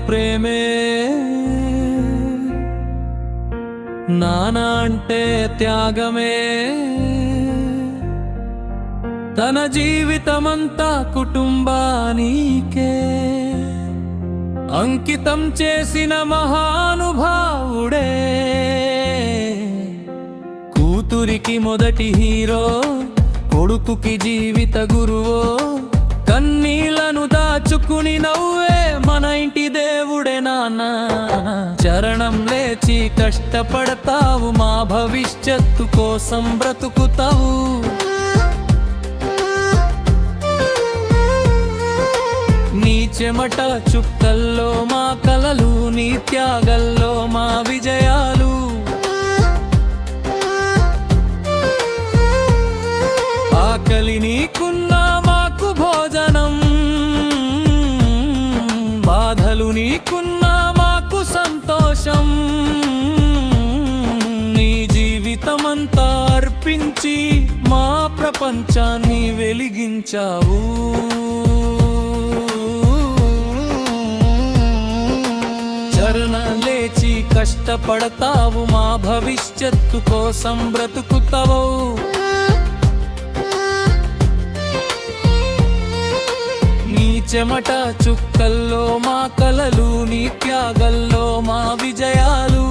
ప్రేమే, నాన్న అంటే త్యాగమే. తన జీవితమంతా కుటుంబానికే అంకితం చేసిన మహానుభావుడే. కూతురికి మొదటి హీరో, కొడుకుకి జీవిత గురువో. కన్నీళ్లను దాచుకుని నవ్వే మన ఇంటి దేవుడే నాన్న. చరణం లేచి కష్టపడతావు, మా భవిష్యత్తు కోసం బ్రతుకుతావు. నీ చెమట చుక్కల్లో మా కలలు, నీ త్యాగల్లో మా విజయాలు. ఆకలి నీకున్నా మాకు భోజనం, బాధలు నీకున్నా మాకు సంతోషం. నీ జీవితమంతా అర్పించి మా ప్రపంచాన్ని వెలిగించావు. చరణం లేచి కష్టపడతావు, మా భవిష్యత్తు కోసం బ్రతుకుతావు. నీ చెమట చుక్కల్లో మా కలలు, నీ త్యాగల్లో మా విజయాలు.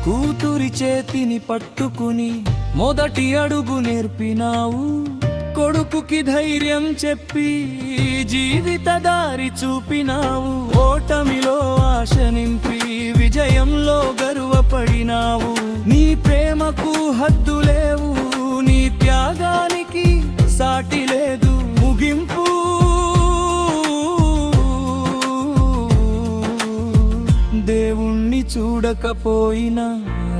కూతురి చేతిని పట్టుకుని మొదటి అడుగు నేర్పినావు. కొడుకుకి ధైర్యం చెప్పి జీవిత దారి చూపినావు. ఓటమిలో ఆశ నింపి విజయంలో గర్వపడినావు. నీ ప్రేమకు హద్దు లేవు, నీ త్యాగానికి సాటి లేదు ముగింపు. దేవుణ్ణి చూడకపోయినా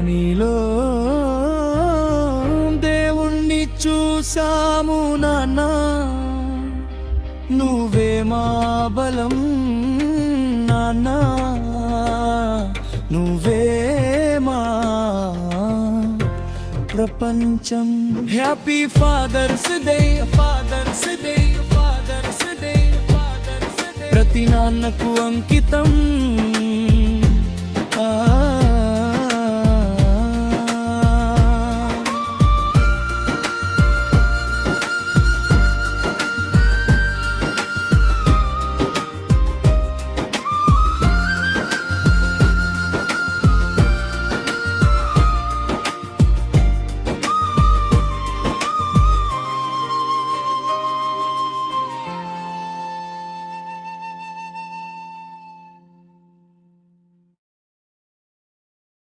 నీలో దేవుణ్ణి చూసాము నాన్న. నువ్వే మా బలం నాన్న, నువ్వే మా ప్రపంచం. Happy father's day, father's day, father's day, father's day. ప్రతి నాన్నకు అంకితం.